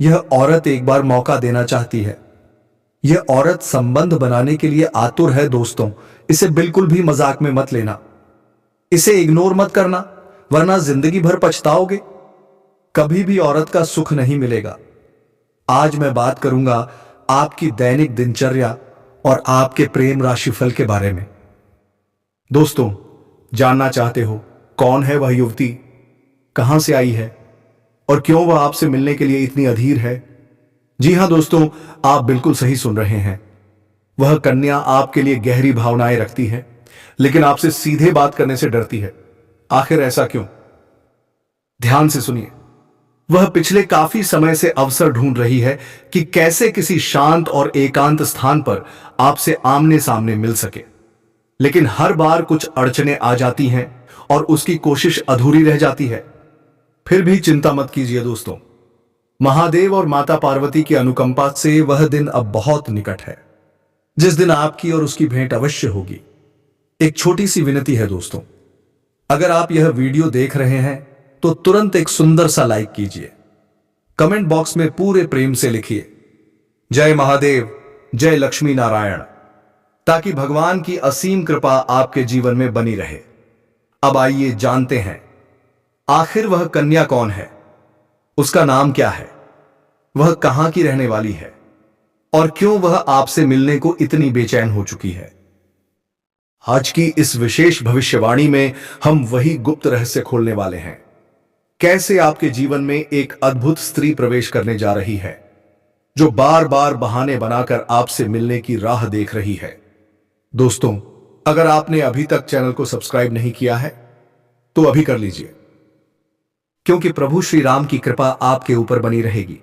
यह औरत एक बार मौका देना चाहती है। यह औरत संबंध बनाने के लिए आतुर है दोस्तों। इसे बिल्कुल भी मजाक में मत लेना। इसे इग्नोर मत करना, वरना जिंदगी भर पछताओगे। कभी भी औरत का सुख नहीं मिलेगा। आज मैं बात करूंगा आपकी दैनिक दिनचर्या और आपके प्रेम राशिफल के बारे में। दोस्तों, जानना चाहते हो कौन है वह युवती, कहां से आई है और क्यों वह आपसे मिलने के लिए इतनी अधीर है? जी हां दोस्तों, आप बिल्कुल सही सुन रहे हैं। वह कन्या आपके लिए गहरी भावनाएं रखती है, लेकिन आपसे सीधे बात करने से डरती है। आखिर ऐसा क्यों? ध्यान से सुनिए। वह पिछले काफी समय से अवसर ढूंढ रही है कि कैसे किसी शांत और एकांत स्थान पर आपसे आमने सामने मिल सके, लेकिन हर बार कुछ अड़चनें आ जाती हैं और उसकी कोशिश अधूरी रह जाती है। फिर भी चिंता मत कीजिए दोस्तों। महादेव और माता पार्वती की अनुकंपा से वह दिन अब बहुत निकट है, जिस दिन आपकी और उसकी भेंट अवश्य होगी। एक छोटी सी विनती है दोस्तों, अगर आप यह वीडियो देख रहे हैं तो तुरंत एक सुंदर सा लाइक कीजिए। कमेंट बॉक्स में पूरे प्रेम से लिखिए जय महादेव, जय लक्ष्मी नारायण, ताकि भगवान की असीम कृपा आपके जीवन में बनी रहे। अब आइए जानते हैं, आखिर वह कन्या कौन है, उसका नाम क्या है, वह कहां की रहने वाली है और क्यों वह आपसे मिलने को इतनी बेचैन हो चुकी है। आज की इस विशेष भविष्यवाणी में हम वही गुप्त रहस्य खोलने वाले हैं। कैसे आपके जीवन में एक अद्भुत स्त्री प्रवेश करने जा रही है, जो बार बार बहाने बनाकर आपसे मिलने की राह देख रही है। दोस्तों, अगर आपने अभी तक चैनल को सब्सक्राइब नहीं किया है तो अभी कर लीजिए, क्योंकि प्रभु श्री राम की कृपा आपके ऊपर बनी रहेगी।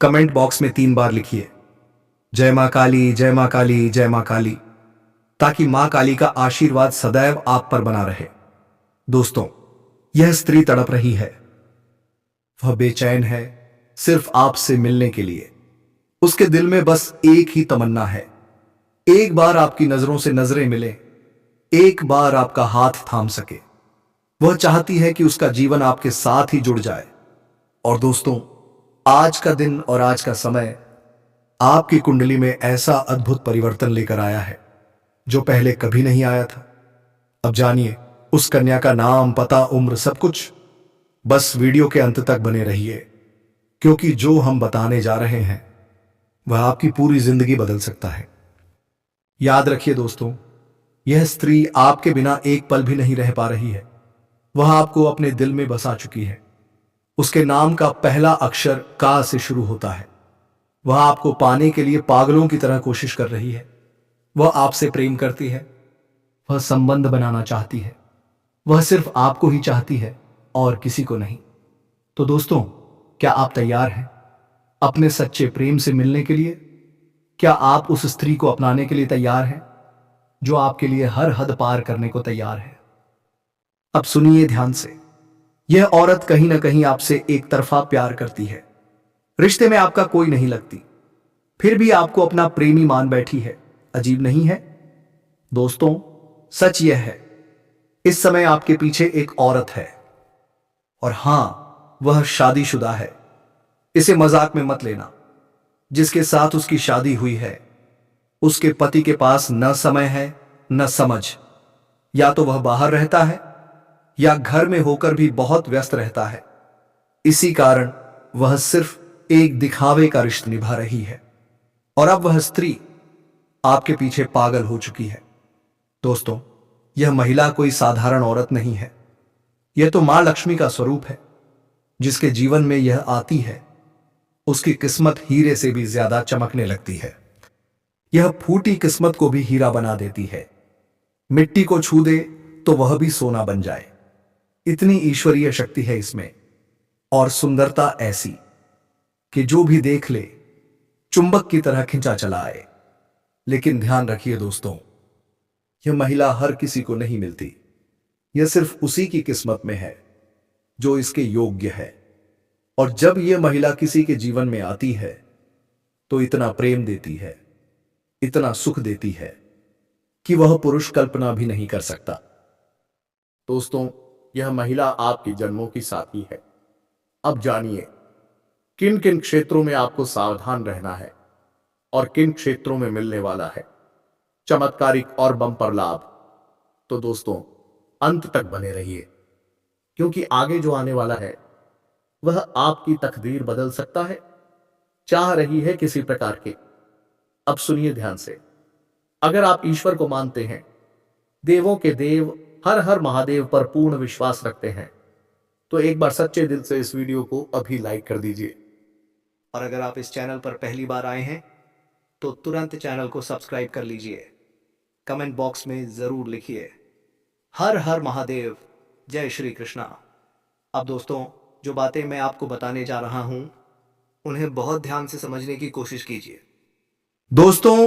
कमेंट बॉक्स में 3 बार लिखिए जय मां काली, जय मां काली, जय मां काली, ताकि मां काली का आशीर्वाद सदैव आप पर बना रहे। दोस्तों, यह स्त्री तड़प रही है। वह बेचैन है सिर्फ आपसे मिलने के लिए। उसके दिल में बस एक ही तमन्ना है, एक बार आपकी नजरों से नजरें मिले, एक बार आपका हाथ थाम सके। वह चाहती है कि उसका जीवन आपके साथ ही जुड़ जाए। और दोस्तों, आज का दिन और आज का समय आपकी कुंडली में ऐसा अद्भुत परिवर्तन लेकर आया है जो पहले कभी नहीं आया था। अब जानिए उस कन्या का नाम, पता, उम्र, सब कुछ। बस वीडियो के अंत तक बने रहिए, क्योंकि जो हम बताने जा रहे हैं वह आपकी पूरी जिंदगी बदल सकता है। याद रखिए दोस्तों, यह स्त्री आपके बिना एक पल भी नहीं रह पा रही है। वह आपको अपने दिल में बसा चुकी है। उसके नाम का पहला अक्षर का से शुरू होता है। वह आपको पाने के लिए पागलों की तरह कोशिश कर रही है। वह आपसे प्रेम करती है। वह संबंध बनाना चाहती है। वह सिर्फ आपको ही चाहती है और किसी को नहीं। तो दोस्तों, क्या आप तैयार हैं अपने सच्चे प्रेम से मिलने के लिए? क्या आप उस स्त्री को अपनाने के लिए तैयार हैं जो आपके लिए हर हद पार करने को तैयार है? अब सुनिए ध्यान से। यह औरत कहीं ना कहीं आपसे एक तरफा प्यार करती है। रिश्ते में आपका कोई नहीं लगती, फिर भी आपको अपना प्रेमी मान बैठी है। अजीब नहीं है? दोस्तों, सच यह है, इस समय आपके पीछे एक औरत है। और हां, वह शादीशुदा है। इसे मजाक में मत लेना। जिसके साथ उसकी शादी हुई है, उसके पति के पास न समय है न समझ। या तो वह बाहर रहता है या घर में होकर भी बहुत व्यस्त रहता है। इसी कारण वह सिर्फ एक दिखावे का रिश्ता निभा रही है। और अब वह स्त्री आपके पीछे पागल हो चुकी है। दोस्तों, यह महिला कोई साधारण औरत नहीं है। यह तो मां लक्ष्मी का स्वरूप है। जिसके जीवन में यह आती है, उसकी किस्मत हीरे से भी ज्यादा चमकने लगती है। यह फूटी किस्मत को भी हीरा बना देती है। मिट्टी को छू दे तो वह भी सोना बन जाए। इतनी ईश्वरीय शक्ति है इसमें। और सुंदरता ऐसी कि जो भी देख ले चुंबक की तरह खिंचा चला आए। लेकिन ध्यान रखिए दोस्तों, यह महिला हर किसी को नहीं मिलती। यह सिर्फ उसी की किस्मत में है जो इसके योग्य है। और जब यह महिला किसी के जीवन में आती है तो इतना प्रेम देती है, इतना सुख देती है कि वह पुरुष कल्पना भी नहीं कर सकता। दोस्तों, यह महिला आपके जन्मों की साथी है। अब जानिए किन किन क्षेत्रों में आपको सावधान रहना है और किन क्षेत्रों में मिलने वाला है चमत्कारिक और बम्पर लाभ। तो दोस्तों, अंत तक बने रहिए, क्योंकि आगे जो आने वाला है वह आपकी तकदीर बदल सकता है। चाह रही है किसी प्रकार की। अब सुनिए ध्यान से। अगर आप ईश्वर को मानते हैं, देवों के देव हर हर महादेव पर पूर्ण विश्वास रखते हैं, तो एक बार सच्चे दिल से इस वीडियो को अभी लाइक कर दीजिए। और अगर आप इस चैनल पर पहली बार आए हैं तो तुरंत चैनल को सब्सक्राइब कर लीजिए। कमेंट बॉक्स में जरूर लिखिए हर हर महादेव, जय श्री कृष्णा। अब दोस्तों, जो बातें मैं आपको बताने जा रहा हूं उन्हें बहुत ध्यान से समझने की कोशिश कीजिए। दोस्तों,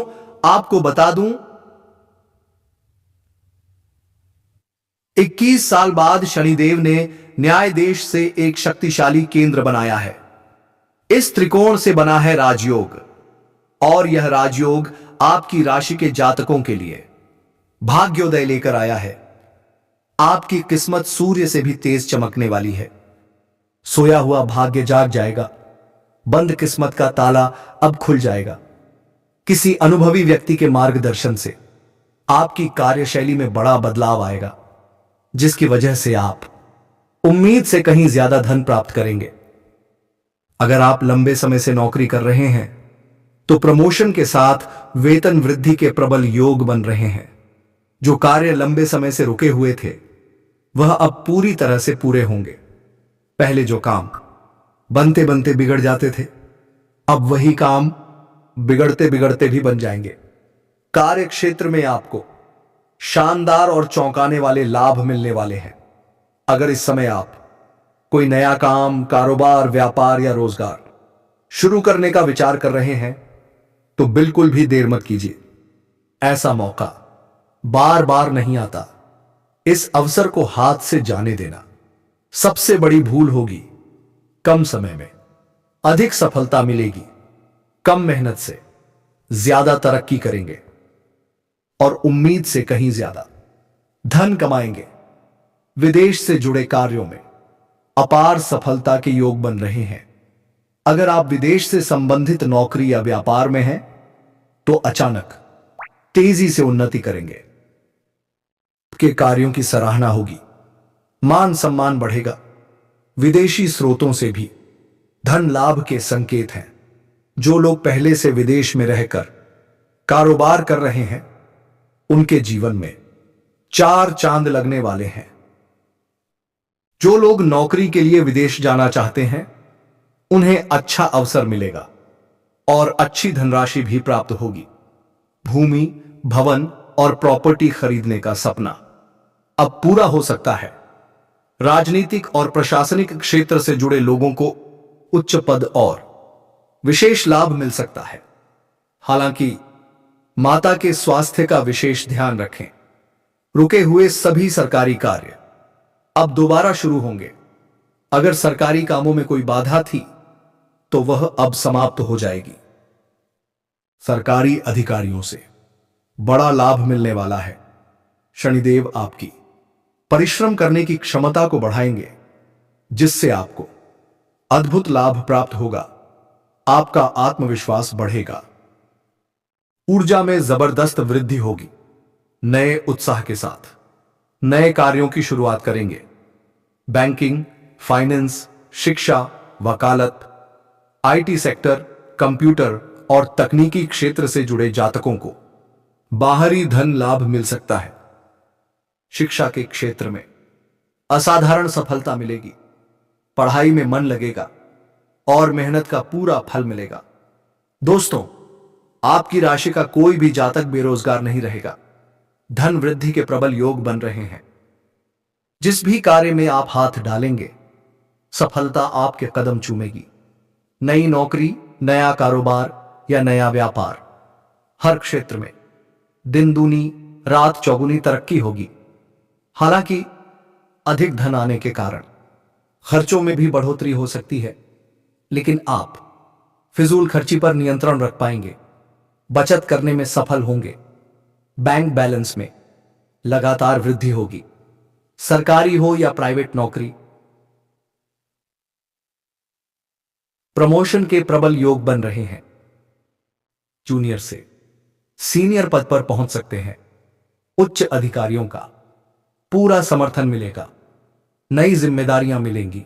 आपको बता दूं, 21 साल बाद शनिदेव ने न्याय देश से एक शक्तिशाली केंद्र बनाया है। इस त्रिकोण से बना है राजयोग, और यह राजयोग आपकी राशि के जातकों के लिए भाग्योदय लेकर आया है। आपकी किस्मत सूर्य से भी तेज चमकने वाली है। सोया हुआ भाग्य जाग जाएगा। बंद किस्मत का ताला अब खुल जाएगा। किसी अनुभवी व्यक्ति के मार्गदर्शन से आपकी कार्यशैली में बड़ा बदलाव आएगा, जिसकी वजह से आप उम्मीद से कहीं ज्यादा धन प्राप्त करेंगे। अगर आप लंबे समय से नौकरी कर रहे हैं तो प्रमोशन के साथ वेतन वृद्धि के प्रबल योग बन रहे हैं। जो कार्य लंबे समय से रुके हुए थे वह अब पूरी तरह से पूरे होंगे। पहले जो काम बनते बनते बिगड़ जाते थे, अब वही काम बिगड़ते बिगड़ते भी बन जाएंगे। कार्य क्षेत्र में आपको शानदार और चौंकाने वाले लाभ मिलने वाले हैं। अगर इस समय आप कोई नया काम, कारोबार, व्यापार या रोजगार शुरू करने का विचार कर रहे हैं तो बिल्कुल भी देर मत कीजिए। ऐसा मौका बार बार नहीं आता। इस अवसर को हाथ से जाने देना सबसे बड़ी भूल होगी। कम समय में अधिक सफलता मिलेगी। कम मेहनत से ज्यादा तरक्की करेंगे और उम्मीद से कहीं ज्यादा धन कमाएंगे। विदेश से जुड़े कार्यों में अपार सफलता के योग बन रहे हैं। अगर आप विदेश से संबंधित नौकरी या व्यापार में हैं तो अचानक तेजी से उन्नति करेंगे। के कार्यों की सराहना होगी। मान सम्मान बढ़ेगा। विदेशी स्रोतों से भी धन लाभ के संकेत हैं। जो लोग पहले से विदेश में रहकर कारोबार कर रहे हैं उनके जीवन में 4 चांद लगने वाले हैं। जो लोग नौकरी के लिए विदेश जाना चाहते हैं उन्हें अच्छा अवसर मिलेगा और अच्छी धनराशि भी प्राप्त होगी। भूमि, भवन और प्रॉपर्टी खरीदने का सपना अब पूरा हो सकता है। राजनीतिक और प्रशासनिक क्षेत्र से जुड़े लोगों को उच्च पद और विशेष लाभ मिल सकता है। हालांकि माता के स्वास्थ्य का विशेष ध्यान रखें। रुके हुए सभी सरकारी कार्य अब दोबारा शुरू होंगे। अगर सरकारी कामों में कोई बाधा थी तो वह अब समाप्त हो जाएगी। सरकारी अधिकारियों से बड़ा लाभ मिलने वाला है। शनिदेव आपकी परिश्रम करने की क्षमता को बढ़ाएंगे, जिससे आपको अद्भुत लाभ प्राप्त होगा। आपका आत्मविश्वास बढ़ेगा। ऊर्जा में जबरदस्त वृद्धि होगी। नए उत्साह के साथ नए कार्यों की शुरुआत करेंगे। बैंकिंग, फाइनेंस, शिक्षा, वकालत, आईटी सेक्टर, कंप्यूटर और तकनीकी क्षेत्र से जुड़े जातकों को बाहरी धन लाभ मिल सकता है। शिक्षा के क्षेत्र में असाधारण सफलता मिलेगी। पढ़ाई में मन लगेगा और मेहनत का पूरा फल मिलेगा। दोस्तों, आपकी राशि का कोई भी जातक बेरोजगार नहीं रहेगा। धन वृद्धि के प्रबल योग बन रहे हैं। जिस भी कार्य में आप हाथ डालेंगे सफलता आपके कदम चूमेगी। नई नौकरी, नया कारोबार या नया व्यापार, हर क्षेत्र में दिन दूनी रात चौगुनी तरक्की होगी। हालांकि अधिक धन आने के कारण खर्चों में भी बढ़ोतरी हो सकती है, लेकिन आप फिजूल खर्ची पर नियंत्रण रख पाएंगे। बचत करने में सफल होंगे। बैंक बैलेंस में लगातार वृद्धि होगी। सरकारी हो या प्राइवेट नौकरी, प्रमोशन के प्रबल योग बन रहे हैं। जूनियर से सीनियर पद पर पहुंच सकते हैं। उच्च अधिकारियों का पूरा समर्थन मिलेगा। नई जिम्मेदारियां मिलेंगी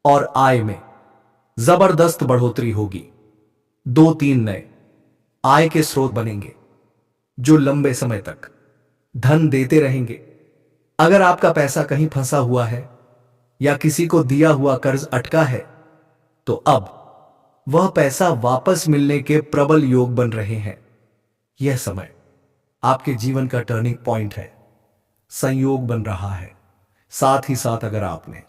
और आय में जबरदस्त बढ़ोतरी होगी। 2-3 नए आय के स्रोत बनेंगे जो लंबे समय तक धन देते रहेंगे। अगर आपका पैसा कहीं फंसा हुआ है या किसी को दिया हुआ कर्ज अटका है तो अब वह पैसा वापस मिलने के प्रबल योग बन रहे हैं। यह समय आपके जीवन का टर्निंग पॉइंट है। संयोग बन रहा है। साथ ही साथ अगर आपने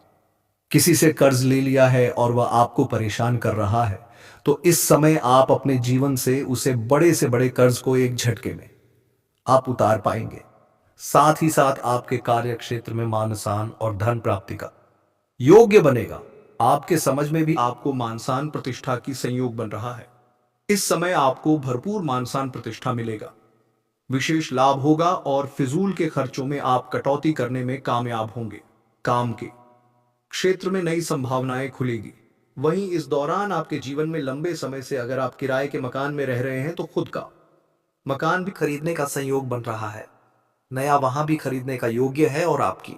किसी से कर्ज ले लिया है और वह आपको परेशान कर रहा है तो इस समय आप अपने जीवन से उसे बड़े से बड़े कर्ज को एक झटके में आप उतार पाएंगे। साथ ही साथ आपके कार्य क्षेत्र में मान सम्मान और धन प्राप्ति का योग्य बनेगा। आपके समझ में भी आपको मान सम्मान प्रतिष्ठा की संयोग बन रहा है। इस समय आपको भरपूर मान सम्मान प्रतिष्ठा मिलेगा। विशेष लाभ होगा और फिजूल के खर्चों में आप कटौती करने में कामयाब होंगे। काम के क्षेत्र में नई संभावनाएं खुलेगी। वहीं इस दौरान आपके जीवन में लंबे समय से अगर आप किराए के मकान में रह रहे हैं तो खुद का मकान भी खरीदने का संयोग बन रहा है। नया वहां भी खरीदने का योग्य है और आपकी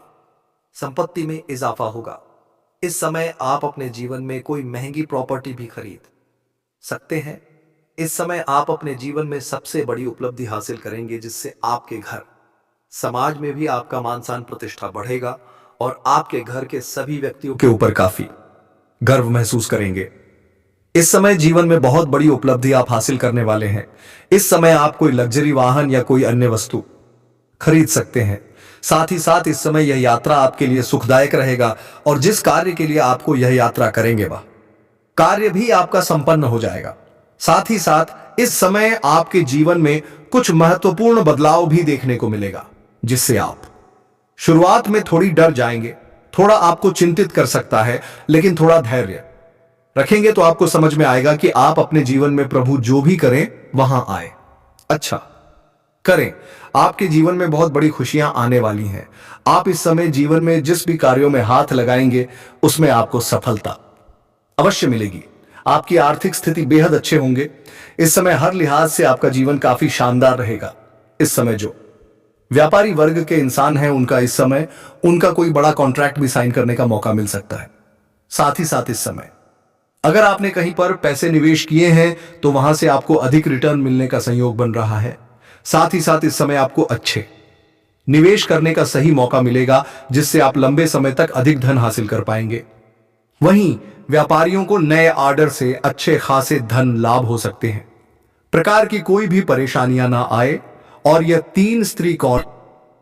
संपत्ति में इजाफा होगा। इस समय आप अपने जीवन में कोई महंगी प्रॉपर्टी भी खरीद सकते हैं। इस समय आप अपने जीवन में सबसे बड़ी उपलब्धि हासिल करेंगे जिससे आपके घर समाज में भी आपका मान सम्मान प्रतिष्ठा बढ़ेगा और आपके घर के सभी व्यक्तियों के ऊपर काफी गर्व महसूस करेंगे। इस समय जीवन में बहुत बड़ी उपलब्धि आप हासिल करने वाले हैं। इस समय आप कोई लग्जरी वाहन या कोई अन्य वस्तु खरीद सकते हैं। साथ ही साथ इस समय यह यात्रा आपके लिए सुखदायक रहेगा और जिस कार्य के लिए आपको यह यात्रा करेंगे वह कार्य भी आपका संपन्न हो जाएगा। साथ ही साथ इस समय आपके जीवन में कुछ महत्वपूर्ण बदलाव भी देखने को मिलेगा जिससे आप शुरुआत में थोड़ी डर जाएंगे। थोड़ा आपको चिंतित कर सकता है, लेकिन थोड़ा धैर्य रखेंगे तो आपको समझ में आएगा कि आप अपने जीवन में प्रभु जो भी करें वहां आए अच्छा करें। आपके जीवन में बहुत बड़ी खुशियां आने वाली हैं। आप इस समय जीवन में जिस भी कार्यों में हाथ लगाएंगे उसमें आपको सफलता अवश्य मिलेगी। आपकी आर्थिक स्थिति बेहद अच्छे होंगे। इस समय हर लिहाज से आपका जीवन काफी शानदार रहेगा। इस समय जो व्यापारी वर्ग के इंसान हैं उनका इस समय उनका कोई बड़ा कॉन्ट्रैक्ट भी साइन करने का मौका मिल सकता है। साथ ही साथ इस समय अगर आपने कहीं पर पैसे निवेश किए हैं तो वहां से आपको अधिक रिटर्न मिलने का संयोग बन रहा है। साथ ही साथ इस समय आपको अच्छे निवेश करने का सही मौका मिलेगा जिससे आप लंबे समय तक अधिक धन हासिल कर पाएंगे। वहीं व्यापारियों को नए ऑर्डर से अच्छे खासे धन लाभ हो सकते हैं। प्रकार की कोई भी परेशानियां ना आए। और यह 3 स्त्री कौन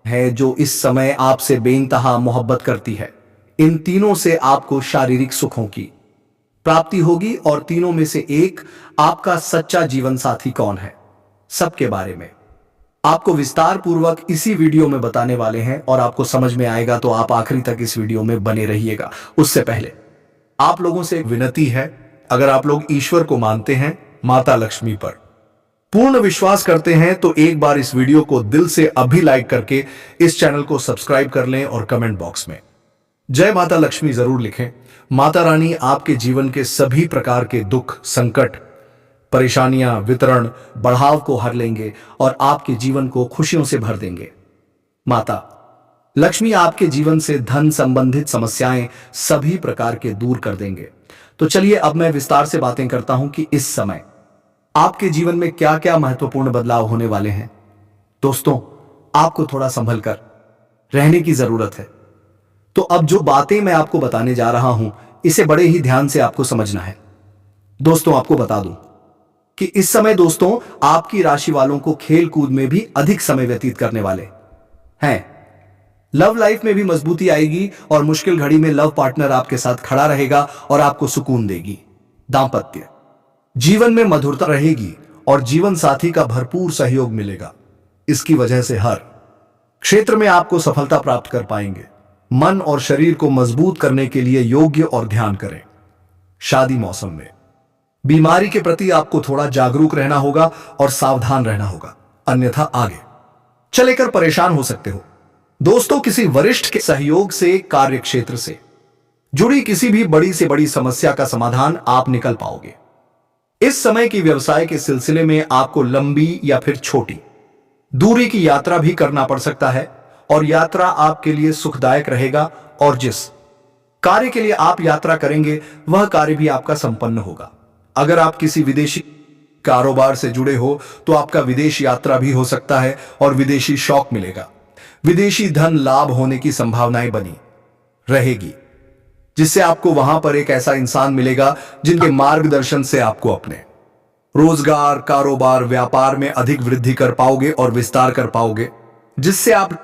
है जो इस समय आपसे बेइंतहा मोहब्बत करती है। इन तीनों से आपको शारीरिक सुखों की प्राप्ति होगी और तीनों में से एक आपका सच्चा जीवन साथी कौन है सबके बारे में आपको विस्तार पूर्वक इसी वीडियो में बताने वाले हैं और आपको समझ में आएगा तो आप आखिरी तक इस वीडियो में बने रहिएगा। उससे पहले आप लोगों से एक विनती है, अगर आप लोग ईश्वर को मानते हैं, माता लक्ष्मी पर पूर्ण विश्वास करते हैं तो एक बार इस वीडियो को दिल से अभी लाइक करके इस चैनल को सब्सक्राइब कर लें और कमेंट बॉक्स में जय माता लक्ष्मी जरूर लिखें। माता रानी आपके जीवन के सभी प्रकार के दुख, संकट, परेशानियां, वितरण, बढ़ाव को हर लेंगे और आपके जीवन को खुशियों से भर देंगे। माता लक्ष्मी आपके जीवन से धन संबंधित समस्याएं सभी प्रकार के दूर कर देंगे। तो चलिए अब मैं विस्तार से बातें करता हूं कि इस समय आपके जीवन में क्या क्या महत्वपूर्ण बदलाव होने वाले हैं। दोस्तों, आपको थोड़ा संभल कर रहने की जरूरत है। तो अब जो बातें मैं आपको बताने जा रहा हूं इसे बड़े ही ध्यान से आपको समझना है। दोस्तों, आपको बता दूं कि इस समय दोस्तों आपकी राशि वालों को खेल कूद में भी अधिक समय व्यतीत करने वाले हैं। लव लाइफ में भी मजबूती आएगी और मुश्किल घड़ी में लव पार्टनर आपके साथ खड़ा रहेगा और आपको सुकून देगी। दांपत्य जीवन में मधुरता रहेगी और जीवन साथी का भरपूर सहयोग मिलेगा। इसकी वजह से हर क्षेत्र में आपको सफलता प्राप्त कर पाएंगे। मन और शरीर को मजबूत करने के लिए योग्य और ध्यान करें। शादी मौसम में बीमारी के प्रति आपको थोड़ा जागरूक रहना होगा और सावधान रहना होगा, अन्यथा आगे चलेकर परेशान हो सकते हो। दोस्तों, किसी वरिष्ठ के सहयोग से कार्य क्षेत्र से जुड़ी किसी भी बड़ी से बड़ी समस्या का समाधान आप निकल पाओगे। इस समय की व्यवसाय के सिलसिले में आपको लंबी या फिर छोटी दूरी की यात्रा भी करना पड़ सकता है और यात्रा आपके लिए सुखदायक रहेगा और जिस कार्य के लिए आप यात्रा करेंगे वह कार्य भी आपका संपन्न होगा। अगर आप किसी विदेशी कारोबार से जुड़े हो तो आपका विदेश यात्रा भी हो सकता है और विदेशी शौक मिलेगा। विदेशी धन लाभ होने की संभावनाएं बनी रहेगी, जिससे आपको वहां पर एक ऐसा इंसान मिलेगा जिनके मार्गदर्शन से आपको अपने रोजगार, कारोबार, व्यापार में अधिक वृद्धि कर पाओगे और विस्तार कर पाओगे, जिससे आप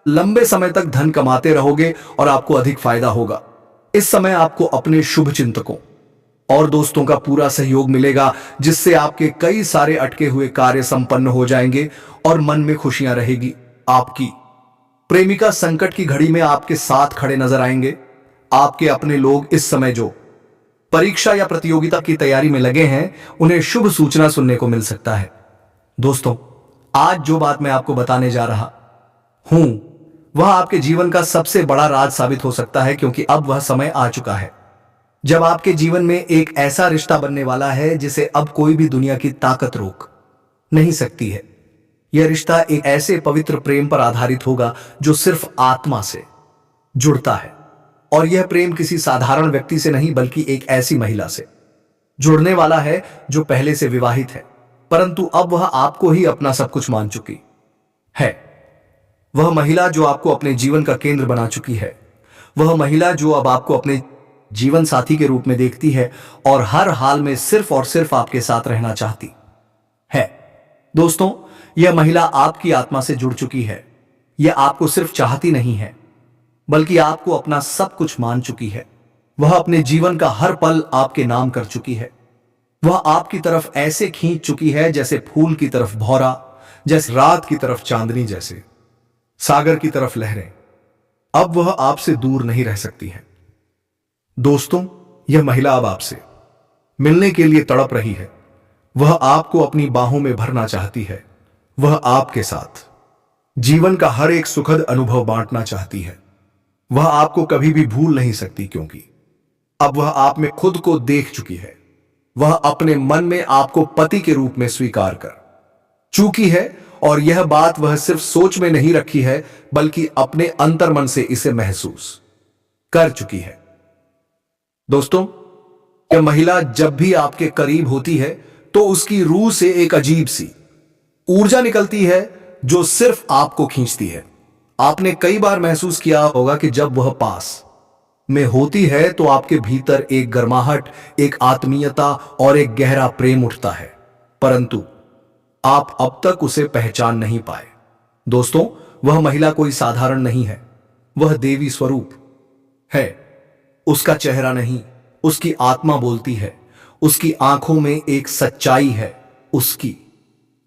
लंबे समय तक धन कमाते रहोगे और आपको अधिक फायदा होगा। इस समय आपको अपने शुभ चिंतकों और दोस्तों का पूरा सहयोग मिलेगा, जिससे आपके कई सारे अटके हुए कार्य संपन्न हो जाएंगे और मन में खुशियां रहेगी। आपकी प्रेमिका संकट की घड़ी में आपके साथ खड़े नजर आएंगे। आपके अपने लोग इस समय जो परीक्षा या प्रतियोगिता की तैयारी में लगे हैं, उन्हें शुभ सूचना सुनने को मिल सकता है। दोस्तों, आज जो बात मैं आपको बताने जा रहा हूं वह आपके जीवन का सबसे बड़ा राज साबित हो सकता है, क्योंकि अब वह समय आ चुका है जब आपके जीवन में एक ऐसा रिश्ता बनने वाला है जिसे अब कोई भी दुनिया की ताकत रोक नहीं सकती है। यह रिश्ता एक ऐसे पवित्र प्रेम पर आधारित होगा जो सिर्फ आत्मा से जुड़ता है, और यह प्रेम किसी साधारण व्यक्ति से नहीं बल्कि एक ऐसी महिला से जुड़ने वाला है जो पहले से विवाहित है, परंतु अब वह आपको ही अपना सब कुछ मान चुकी है। वह महिला जो आपको अपने जीवन का केंद्र बना चुकी है, वह महिला जो अब आपको अपने जीवन साथी के रूप में देखती है और हर हाल में सिर्फ और सिर्फ आपके साथ रहना चाहती है। दोस्तों, यह महिला आपकी आत्मा से जुड़ चुकी है। यह आपको सिर्फ चाहती नहीं है बल्कि आपको अपना सब कुछ मान चुकी है। वह अपने जीवन का हर पल आपके नाम कर चुकी है। वह आपकी तरफ ऐसे खींच चुकी है जैसे फूल की तरफ भौरा, जैसे रात की तरफ चांदनी, जैसे सागर की तरफ लहरें। अब वह आपसे दूर नहीं रह सकती है। दोस्तों, यह महिला अब आपसे मिलने के लिए तड़प रही है। वह आपको अपनी बाहों में भरना चाहती है। वह आपके साथ जीवन का हर एक सुखद अनुभव बांटना चाहती है। वह आपको कभी भी भूल नहीं सकती, क्योंकि अब वह आप में खुद को देख चुकी है। वह अपने मन में आपको पति के रूप में स्वीकार कर चुकी है, और यह बात वह सिर्फ सोच में नहीं रखी है बल्कि अपने अंतर्मन से इसे महसूस कर चुकी है। दोस्तों, यह महिला जब भी आपके करीब होती है तो उसकी रूह से एक अजीब सी ऊर्जा निकलती है जो सिर्फ आपको खींचती है। आपने कई बार महसूस किया होगा कि जब वह पास में होती है तो आपके भीतर एक गर्माहट, एक आत्मीयता और एक गहरा प्रेम उठता है, परंतु आप अब तक उसे पहचान नहीं पाए। दोस्तों, वह महिला कोई साधारण नहीं है। वह देवी स्वरूप है। उसका चेहरा नहीं, उसकी आत्मा बोलती है। उसकी आंखों में एक सच्चाई है, उसकी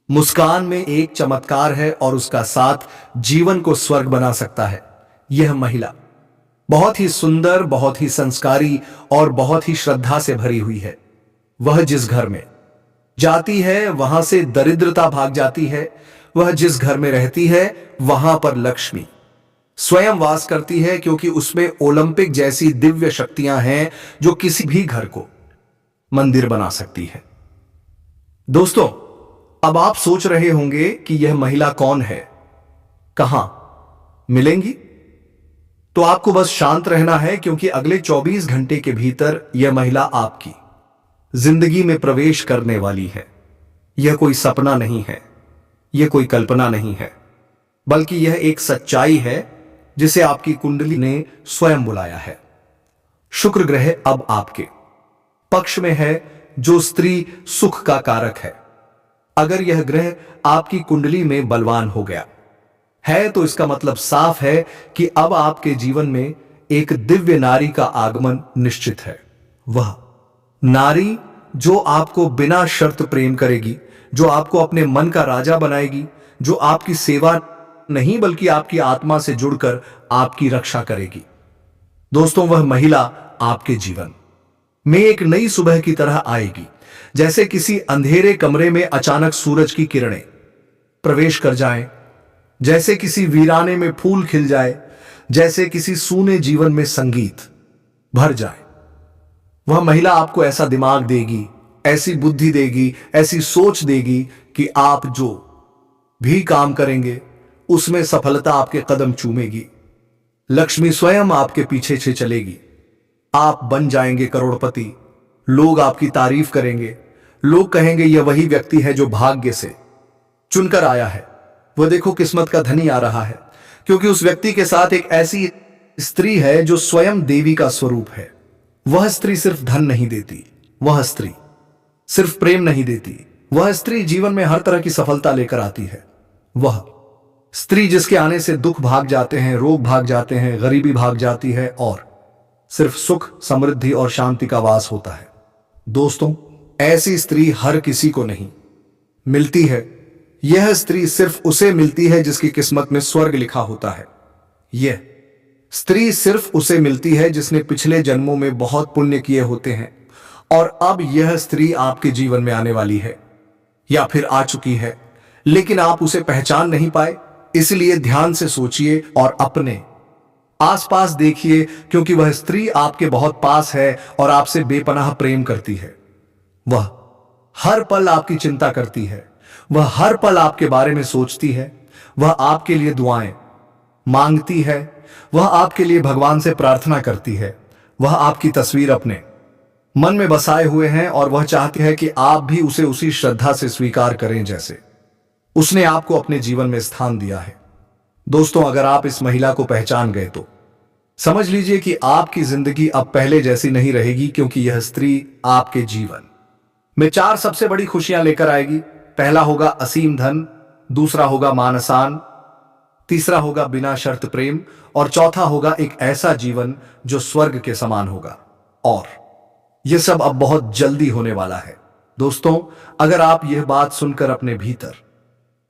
मुस्कान में एक चमत्कार है, और उसका साथ जीवन को स्वर्ग बना सकता है। यह महिला बहुत ही सुंदर, बहुत ही संस्कारी और बहुत ही श्रद्धा से भरी हुई है। वह जिस घर में जाती है वहां से दरिद्रता भाग जाती है। वह जिस घर में रहती है वहां पर लक्ष्मी स्वयं वास करती है, क्योंकि उसमें ओलंपिक जैसी दिव्य शक्तियां हैं जो किसी भी घर को मंदिर बना सकती है। दोस्तों, अब आप सोच रहे होंगे कि यह महिला कौन है, कहां मिलेंगी? तो आपको बस शांत रहना है, क्योंकि अगले 24 घंटे के भीतर यह महिला आपकी जिंदगी में प्रवेश करने वाली है। यह कोई सपना नहीं है, यह कोई कल्पना नहीं है, बल्कि यह एक सच्चाई है जिसे आपकी कुंडली ने स्वयं बुलाया है। शुक्र ग्रह अब आपके पक्ष में है, जो स्त्री सुख का कारक है। अगर यह ग्रह आपकी कुंडली में बलवान हो गया है तो इसका मतलब साफ है कि अब आपके जीवन में एक दिव्य नारी का आगमन निश्चित है। वह नारी जो आपको बिना शर्त प्रेम करेगी, जो आपको अपने मन का राजा बनाएगी, जो आपकी सेवा नहीं बल्कि आपकी आत्मा से जुड़कर आपकी रक्षा करेगी। दोस्तों, वह महिला आपके जीवन में एक नई सुबह की तरह आएगी, जैसे किसी अंधेरे कमरे में अचानक सूरज की किरणें प्रवेश कर जाएं, जैसे किसी वीराने में फूल खिल जाए, जैसे किसी सूने जीवन में संगीत भर जाए। वह महिला आपको ऐसा दिमाग देगी, ऐसी बुद्धि देगी, ऐसी सोच देगी कि आप जो भी काम करेंगे उसमें सफलता आपके कदम चूमेगी। लक्ष्मी स्वयं आपके पीछे से चलेगी। आप बन जाएंगे करोड़पति। लोग आपकी तारीफ करेंगे। लोग कहेंगे यह वही व्यक्ति है जो भाग्य से चुनकर आया है। वह देखो किस्मत का धनी आ रहा है, क्योंकि उस व्यक्ति के साथ एक ऐसी स्त्री है जो स्वयं देवी का स्वरूप है। वह स्त्री सिर्फ धन नहीं देती, वह स्त्री सिर्फ प्रेम नहीं देती, वह स्त्री जीवन में हर तरह की सफलता लेकर आती है। वह स्त्री जिसके आने से दुख भाग जाते हैं, रोग भाग जाते हैं, गरीबी भाग जाती है और सिर्फ सुख, समृद्धि और शांति का वास होता है। दोस्तों, ऐसी स्त्री हर किसी को नहीं मिलती है। यह स्त्री सिर्फ उसे मिलती है जिसकी किस्मत में स्वर्ग लिखा होता है। यह स्त्री सिर्फ उसे मिलती है जिसने पिछले जन्मों में बहुत पुण्य किए होते हैं और अब यह स्त्री आपके जीवन में आने वाली है या फिर आ चुकी है, लेकिन आप उसे पहचान नहीं पाए। इसलिए ध्यान से सोचिए और अपने आसपास देखिए, क्योंकि वह स्त्री आपके बहुत पास है और आपसे बेपनाह प्रेम करती है। वह हर पल आपकी चिंता करती है, वह हर पल आपके बारे में सोचती है, वह आपके लिए दुआएं मांगती है, वह आपके लिए भगवान से प्रार्थना करती है। वह आपकी तस्वीर अपने मन में बसाए हुए हैं और वह चाहती है कि आप भी उसे उसी श्रद्धा से स्वीकार करें जैसे उसने आपको अपने जीवन में स्थान दिया है। दोस्तों, अगर आप इस महिला को पहचान गए तो समझ लीजिए कि आपकी जिंदगी अब पहले जैसी नहीं रहेगी, क्योंकि यह स्त्री आपके जीवन में 4 सबसे बड़ी खुशियां लेकर आएगी। पहला होगा असीम धन, दूसरा होगा मान सम्मान, तीसरा होगा बिना शर्त प्रेम और चौथा होगा एक ऐसा जीवन जो स्वर्ग के समान होगा। और यह सब अब बहुत जल्दी होने वाला है। दोस्तों, अगर आप यह बात सुनकर अपने भीतर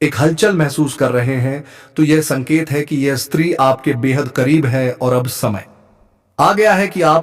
एक हलचल महसूस कर रहे हैं तो यह संकेत है कि यह स्त्री आपके बेहद करीब है और अब समय आ गया है कि आप